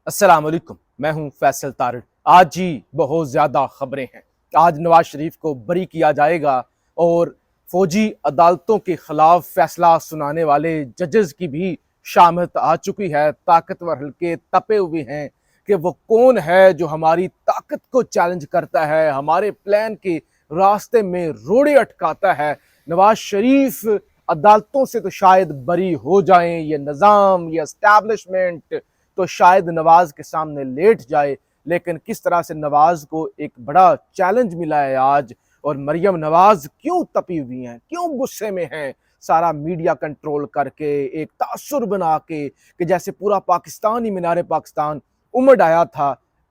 अस्सलाम वालेकुम। मैं हूं फैसल तारिड़। आज जी बहुत ज़्यादा खबरें हैं। आज नवाज शरीफ को बरी किया जाएगा और फौजी अदालतों के खिलाफ फैसला सुनाने वाले जजेस की भी शामत आ चुकी है। ताकतवर हल्के तपे हुए हैं कि वो कौन है जो हमारी ताकत को चैलेंज करता है, हमारे प्लान के रास्ते में रोड़े अटकाता है। नवाज शरीफ अदालतों से तो शायद बरी हो जाएं, ये निज़ाम, ये एस्टैब्लिशमेंट तो शायद नवाज के सामने लेट जाए, लेकिन किस तरह से नवाज को एक बड़ा चैलेंज मिला है आज। और मरियम नवाज क्यों तपी हुई हैं, क्यों गुस्से में हैं, सारा मीडिया कंट्रोल करके एक तासुर बना के कि जैसे पूरा पाकिस्तान ही मीनार पाकिस्तान उमड़ आया था।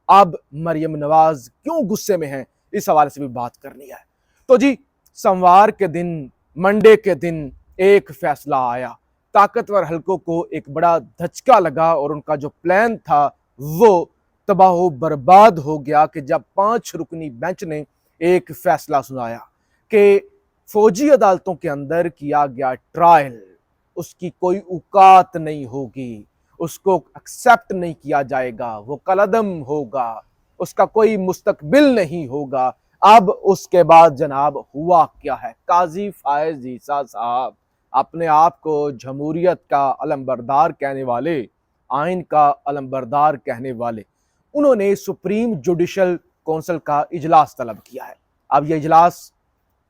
अब मरियम नवाज क्यों गुस्से में हैं, इस हवाले से भी बात करनी है। तो जी, सोमवार के दिन, मंडे के दिन एक फैसला आया। ताकतवर हलकों को एक बड़ा धचका लगा और उनका जो प्लान था वो तबाह बर्बाद हो गया कि जब 5 रुकनी बेंच ने एक फैसला सुनाया कि फौजी अदालतों के अंदर किया गया ट्रायल, उसकी कोई औकात नहीं होगी, उसको एक्सेप्ट नहीं किया जाएगा, वो कलअदम होगा, उसका कोई मुस्तकबिल नहीं होगा। अब उसके बाद जनाब हुआ क्या है, काजी फायज ईसा साहब, अपने आप को जमहूरियत का अलमबरदार कहने वाले, आइन का अलमबरदार कहने वाले, उन्होंने सुप्रीम जुडिशल काउंसिल का इजलास तलब किया है। अब यह इजलास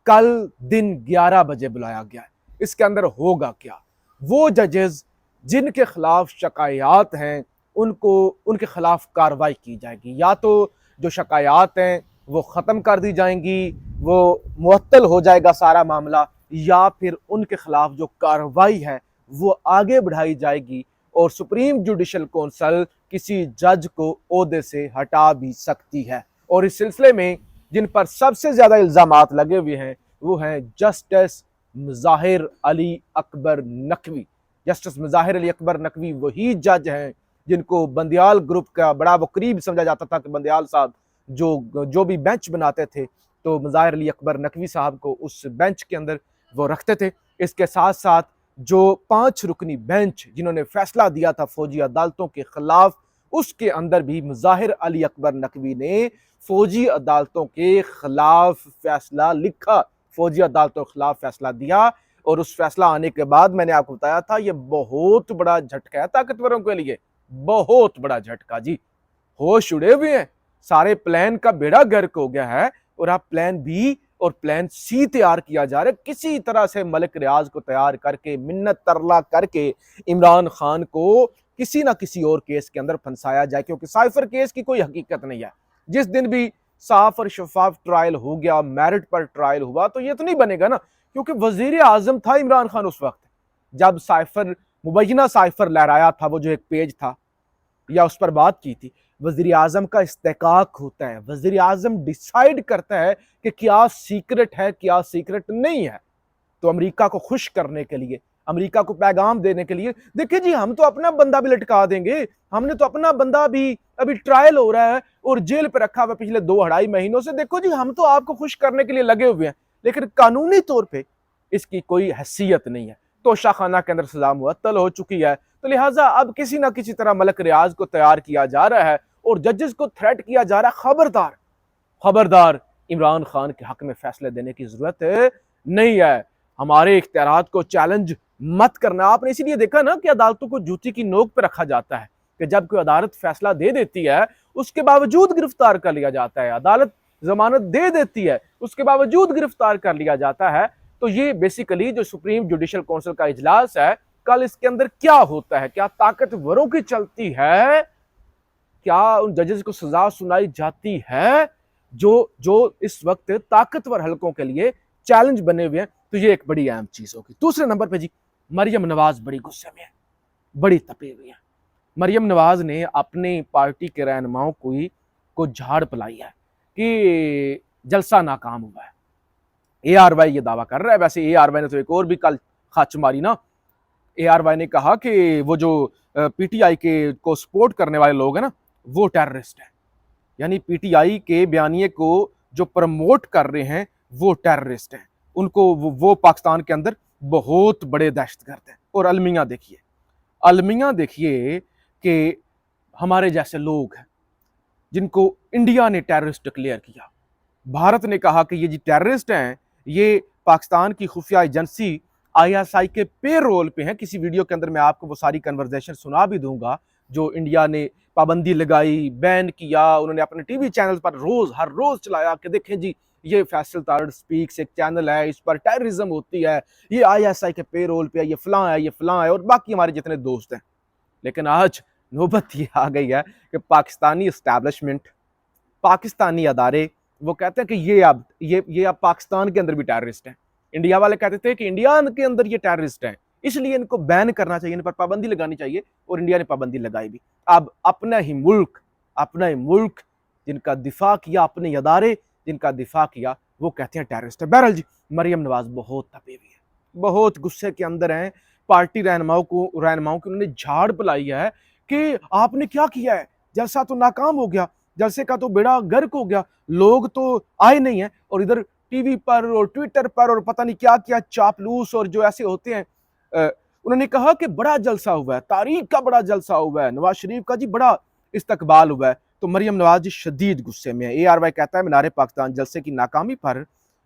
कल दिन 11 बजे बुलाया गया है। इसके अंदर होगा क्या, वो जजेस जिनके खिलाफ शिकायत हैं उनको, उनके खिलाफ कार्रवाई की जाएगी। या तो जो शिकायत हैं वो ख़त्म कर दी जाएंगी, वो मुअत्तल हो जाएगा सारा मामला, या फिर उनके खिलाफ जो कार्रवाई है वो आगे बढ़ाई जाएगी और सुप्रीम जुडिशल काउंसिल किसी जज को ओहदे से हटा भी सकती है। और इस सिलसिले में जिन पर सबसे ज्यादा इल्जामात लगे हुए हैं वो हैं जस्टिस मुज़ाहिर अली अकबर नकवी। जस्टिस मुज़ाहिर अली अकबर नकवी वही जज हैं जिनको बंदियाल ग्रुप का बड़ा वकरीब समझा जाता था कि बंदियाल साहब जो भी बेंच बनाते थे तो मुज़ाहिर अली अकबर नकवी साहब को उस बेंच के अंदर वो रखते थे। इसके साथ साथ जो 5 रुकनी बेंच जिन्होंने फैसला दिया था फौजी अदालतों के खिलाफ, उसके अंदर भी मुज़ाहिर अली अकबर नकवी ने फौजी अदालतों के खिलाफ फैसला लिखा, फौजी अदालतों के खिलाफ फैसला दिया। और उस फैसला आने के बाद मैंने आपको बताया था ये बहुत बड़ा झटका है ताकतवरों के लिए, बहुत बड़ा झटका जी। होश उड़े हुए हैं, सारे प्लान का बेड़ा गर्क हो गया है और अब प्लान बी और प्लान सी तैयार किया जा रहा है। किसी तरह से मलिक रियाज को तैयार करके, मिन्नत तरला करके इमरान खान को किसी ना किसी और केस के अंदर फंसाया जाए, क्योंकि साइफर केस की कोई हकीकत नहीं है। जिस दिन भी साफ और शफाफ ट्रायल हो गया, मेरिट पर ट्रायल हुआ, तो ये तो नहीं बनेगा ना, क्योंकि वजीर आजम था इमरान खान उस वक्त जब साइफर, मुबैना साइफर लहराया था, वो जो एक पेज था या उस पर बात की थी। वजीर आजम का इस्तेकाक होता है, वजीर आजम डिसाइड करता है कि क्या सीक्रेट है, क्या सीक्रेट नहीं है। तो अमेरिका को खुश करने के लिए, अमेरिका को पैगाम देने के लिए, देखिए जी हम तो अपना बंदा भी लटका देंगे, हमने तो अपना बंदा भी, अभी ट्रायल हो रहा है और जेल पर रखा हुआ पिछले 2-2.5 महीनों से, देखो जी हम तो आपको खुश करने के लिए लगे हुए हैं, लेकिन कानूनी तौर पर इसकी कोई हैसियत नहीं है। तोशा खाना के अंदर सजा मुअत्तल हो चुकी है। तो लिहाजा अब किसी ना किसी तरह मलक रियाज को तैयार किया जा रहा है और जजेस को थ्रेट किया जा रहा है, खबरदार खबरदार, इमरान खान के हक में फैसले देने की जरूरत नहीं है, हमारे इख्तियारात को चैलेंज मत करना। आपने इसीलिए देखा ना कि अदालतों को जूती की नोक पर रखा जाता है कि जब कोई अदालत फैसला दे देती है उसके बावजूद गिरफ्तार कर लिया जाता है, अदालत जमानत दे देती है उसके बावजूद गिरफ्तार कर लिया जाता है। तो ये बेसिकली जो सुप्रीम जुडिशल काउंसिल का इजलास है कल, इसके अंदर क्या होता है, क्या ताकतवरों की चलती है, क्या उन जजेस को सजा सुनाई जाती है जो जो इस वक्त ताकतवर हलकों के लिए चैलेंज बने हुए हैं। तो ये एक बड़ी अहम चीज होगी। दूसरे नंबर पे जी, मरियम नवाज बड़ी गुस्से में है, बड़ी तपी हुई है। मरियम नवाज ने अपनी पार्टी के रहनुमाओं को झाड़ पिलाई है कि जलसा नाकाम हुआ है। ARY ये दावा कर रहा है, वैसे ARY ने तो एक और भी कल खच मारी ना। ARY ने कहा कि वो जो PTI के को सपोर्ट करने वाले लोग हैं ना वो टेररिस्ट हैं, यानी PTI के बयानिए को जो प्रमोट कर रहे हैं वो टेररिस्ट हैं, उनको वो पाकिस्तान के अंदर बहुत बड़े दहशतगर्द हैं। और अलमिया देखिए, अलमिया देखिए कि हमारे जैसे लोग हैं जिनको इंडिया ने टेररिस्ट डिक्लेयर किया। भारत ने कहा कि ये जी टेररिस्ट हैं, ये पाकिस्तान की खुफिया एजेंसी आईएसआई के पे रोल पे हैं। किसी वीडियो के अंदर मैं आपको वो सारी कन्वर्सेशन सुना भी दूंगा जो इंडिया ने पाबंदी लगाई, बैन किया, उन्होंने अपने टीवी चैनल पर हर रोज चलाया कि देखें जी ये फैसल तारड़ स्पीक्स एक चैनल है, इस पर टेररिज्म होती है, ये आईएसआई के पे रोल पे है, ये फलां है, ये फलां है, और बाकी हमारे जितने दोस्त हैं। लेकिन आज नौबत ये आ गई है कि पाकिस्तानी इस्टेब्लिशमेंट, पाकिस्तानी अदारे वो कहते हैं कि ये अब पाकिस्तान के अंदर भी टेररिस्ट हैं। इंडिया वाले कहते थे कि इंडिया के अंदर ये टेररिस्ट हैं, इसलिए इनको बैन करना चाहिए, इन पर पाबंदी लगानी चाहिए, और इंडिया ने पाबंदी लगाई भी। अब अपना ही मुल्क जिनका दिफा किया, अपने अदारे जिनका दिफा किया, वो कहते हैं टेररिस्ट है। बहरहाल जी, मरियम नवाज बहुत तपी हुई है, बहुत गुस्से के अंदर हैं। पार्टी रहनुमाओं की उन्होंने झाड़ पिलाई है कि आपने क्या किया है, जलसा तो नाकाम हो गया, जलसे का तो बेड़ा गर्क हो गया, लोग तो आए नहीं है, और इधर टीवी पर और ट्विटर पर और पता नहीं क्या क्या चापलूस और जो ऐसे होते हैं। उन्होंने कहा कि बड़ा जलसा हुआ है, तारीख का बड़ा जलसा हुआ है, नवाज शरीफ का जी बड़ा इस्तकबाल हुआ है। तो मरियम नवाज जी शदीद गुस्से में है। ARY कहता है मीनारे पाकिस्तान जलसे की नाकामी पर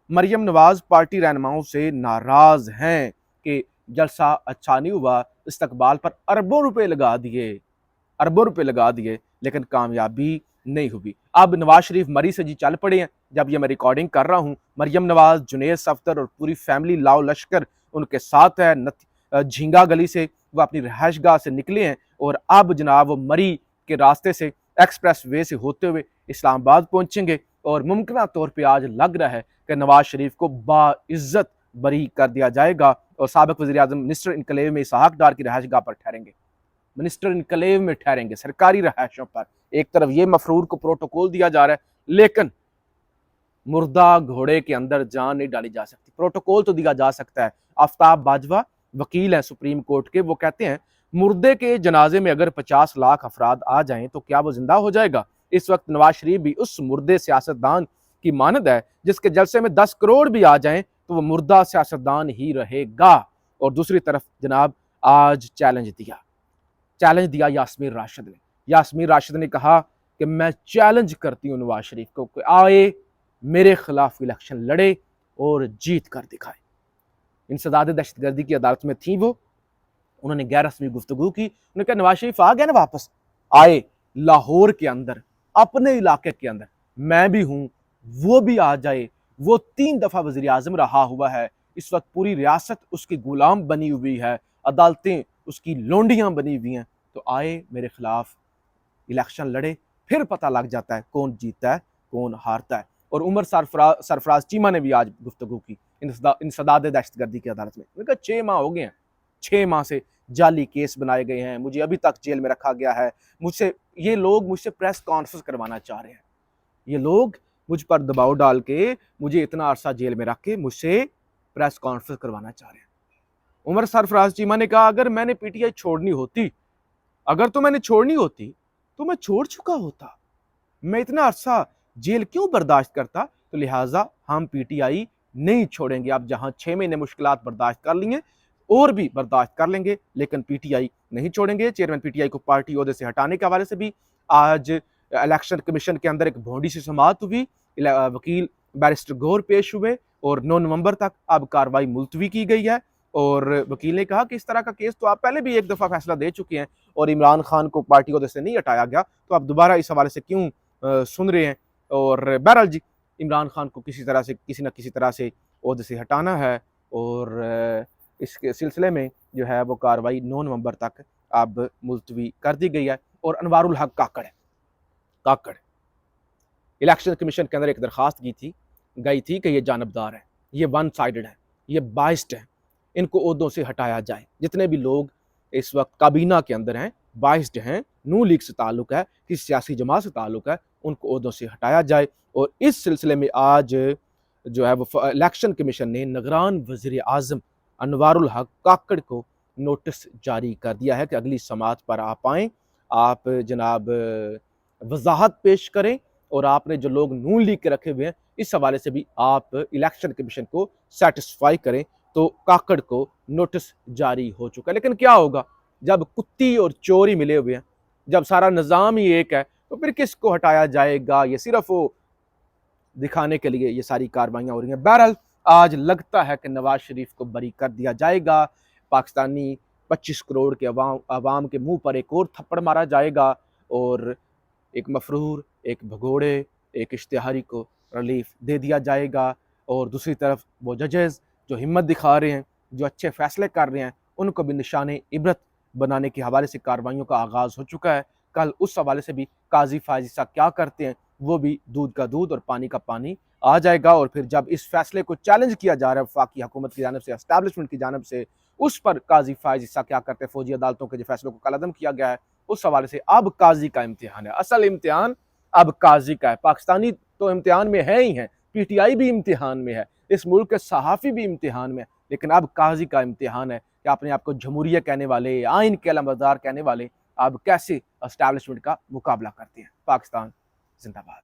मरियम नवाज पार्टी रहनुमाओं से नाराज हैं कि जलसा अच्छा नहीं हुआ, इस्तकबाल पर अरबों रुपए लगा दिए, लेकिन कामयाबी नहीं हुई। अब नवाज शरीफ मरी से जी चल पड़े हैं। जब ये मैं रिकॉर्डिंग कर रहा हूँ, मरियम नवाज, जुनेद सफ्दर और पूरी फैमिली लाओ लश्कर उनके साथ है। झींगा गली से वो अपनी रहायश गाह से निकले हैं और अब जनाब वो मरी के रास्ते से एक्सप्रेस वे से होते हुए इस्लामाबाद पहुंचेंगे, और मुमकिन तौर पर आज लग रहा है कि नवाज शरीफ को बाइज्जत बरी कर दिया जाएगा और साबिक वज़ीर आज़म मिनिस्टर इनकलेव में इसहाक डार की रहायश गाह पर ठहरेंगे, सरकारी रहायशों पर। एक तरफ ये मफरूर को प्रोटोकॉल दिया जा रहा है, लेकिन मुर्दा घोड़े के अंदर जान नहीं डाली जा सकती। प्रोटोकॉल तो दिया जा सकता है। आफ्ताब बाजवा वकील हैं सुप्रीम कोर्ट के, वो कहते हैं मुर्दे के जनाजे में अगर 50 लाख अफराद आ जाएं तो क्या वो जिंदा हो जाएगा। इस वक्त नवाज शरीफ भी उस मुर्दे सियासतदान की मानद है जिसके जलसे में 10 करोड़ भी आ जाएं तो वो मुर्दा सियासतदान ही रहेगा। और दूसरी तरफ जनाब आज चैलेंज दिया यास्मीन राशिद ने कहा कि मैं चैलेंज करती हूँ नवाज शरीफ को कि आए मेरे खिलाफ इलेक्शन लड़े और जीत कर दिखाए। इंसदाद दहशतगर्दी की अदालत में थी वो, उन्होंने गैर रस्मी गुफ्तगू की। उन्होंने कहा नवाज शरीफ आ गया ना वापस, आए लाहौर के अंदर, अपने इलाके के अंदर मैं भी हूं, वो भी आ जाए। वो 3 दफा वजीर आजम रहा हुआ है, इस वक्त पूरी रियासत उसकी गुलाम बनी हुई है, अदालतें उसकी लोंडियां बनी हुई हैं, तो आए मेरे खिलाफ इलेक्शन लड़े, फिर पता लग जाता है कौन जीतता है कौन हारता है। और उमर सरफराज चीमा ने भी आज गुफ्तगू की इंसदाद दहशतगर्दी की अदालत में। उन्होंने कहा 6 माह हो गए हैं, 6 माह से जाली केस बनाए गए हैं, मुझे अभी तक जेल में रखा गया है, ये लोग मुझसे प्रेस कॉन्फ्रेंस करवाना चाह रहे हैं, ये लोग मुझ पर दबाव डाल के मुझे इतना अरसा जेल में रख के मुझसे प्रेस कॉन्फ्रेंस करवाना चाह रहे हैं। उमर सरफराज चीमा ने कहा अगर मैंने PTI छोड़नी होती तो मैं छोड़ चुका होता, मैं इतना अरसा जेल क्यों बर्दाश्त करता, तो लिहाजा हम PTI नहीं छोड़ेंगे। अब जहां 6 महीने मुश्किलात बर्दाश्त कर लिए और भी बर्दाश्त कर लेंगे, लेकिन PTI नहीं छोड़ेंगे। चेयरमैन PTI को पार्टी ओहदे से हटाने के हवाले से भी आज इलेक्शन कमीशन के अंदर एक भोंडी सी समाअत हुई, वकील बैरिस्टर गौर पेश हुए और 9 नवंबर तक अब कार्रवाई मुलतवी की गई है। और वकील ने कहा कि इस तरह का केस तो आप पहले भी एक दफ़ा फैसला दे चुके हैं और इमरान खान को पार्टी ओहदे से नहीं हटाया गया, तो आप दोबारा इस हवाले से क्यों सुन रहे हैं। और बहरहाल जी, इमरान खान को किसी न किसी तरह से ओहदे से हटाना है, और इसके सिलसिले में जो है वो कार्रवाई 9 नवंबर तक अब मुलतवी कर दी गई है। और अनवारुल हक काकड़ इलेक्शन कमीशन के अंदर एक दरखास्त गई थी कि ये जानबदार है, ये वन साइडेड है, ये बाइस्ड है, इनको ओहदों से हटाया जाए। जितने भी लोग इस वक्त काबीना के अंदर हैं, बाइस्ड हैं, नून लीग से ताल्लुक है, किसी सियासी जमात से ताल्लुक है, उनको ओहदों से हटाया जाए। और इस सिलसिले में आज जो है वो इलेक्शन कमीशन ने निगरान वज़ीर आज़म अनवारुल हक काकड़ को नोटिस जारी कर दिया है कि अगली समाअत पर आप आएँ, आप जनाब वजाहत पेश करें, और आपने जो लोग नून लीग के रखे हुए हैं इस हवाले से भी आप इलेक्शन कमीशन को सेटिस्फाई करें। तो काकड़ को नोटिस जारी हो चुका है। लेकिन क्या होगा जब कुत्ती और चोर ही मिले हुए हैं, जब सारा निज़ाम ही एक है तो फिर किसको हटाया जाएगा? ये सिर्फ वो दिखाने के लिए ये सारी कार्रवाइयाँ हो रही हैं। बहरहाल आज लगता है कि नवाज शरीफ को बरी कर दिया जाएगा। पाकिस्तानी 25 करोड़ के अवाम के मुंह पर एक और थप्पड़ मारा जाएगा और एक मफरूर, एक भगोड़े, एक इश्तिहारी को रिलीफ दे दिया जाएगा। और दूसरी तरफ वो जजेस जो हिम्मत दिखा रहे हैं, जो अच्छे फैसले कर रहे हैं, उनको भी निशाने इबरत बनाने के हवाले से कार्रवाइयों का आगाज़ हो चुका है। कल उस हवाले से भी काजी फायजी साहब क्या करते हैं, वो भी दूध का दूध और पानी का पानी आ जाएगा। और फिर जब इस फैसले को चैलेंज किया जा रहा है वफाकी हुकूमत की जानिब से, एस्टैब्लिशमेंट की जानिब से, उस पर काजी फायजी साहब क्या करते हैं, फौजी अदालतों के जो फैसलों को कलअदम किया गया है, उस हवाले से अब काजी का इम्तिहान है। असल इम्तिहान अब काजी का है। पाकिस्तानी तो इम्तिहान में है ही है, पीटीआई भी इम्तिहान में है, इस मुल्क के सहाफ़ी भी इम्तिहान में है, लेकिन अब काजी का इम्तिहान है कि अपने आप को जमहूरिया कहने वाले, आइन के अलमबरदार कहने वाले अब कैसे एस्टैब्लिशमेंट का मुकाबला करते हैं। पाकिस्तान जिंदाबाद।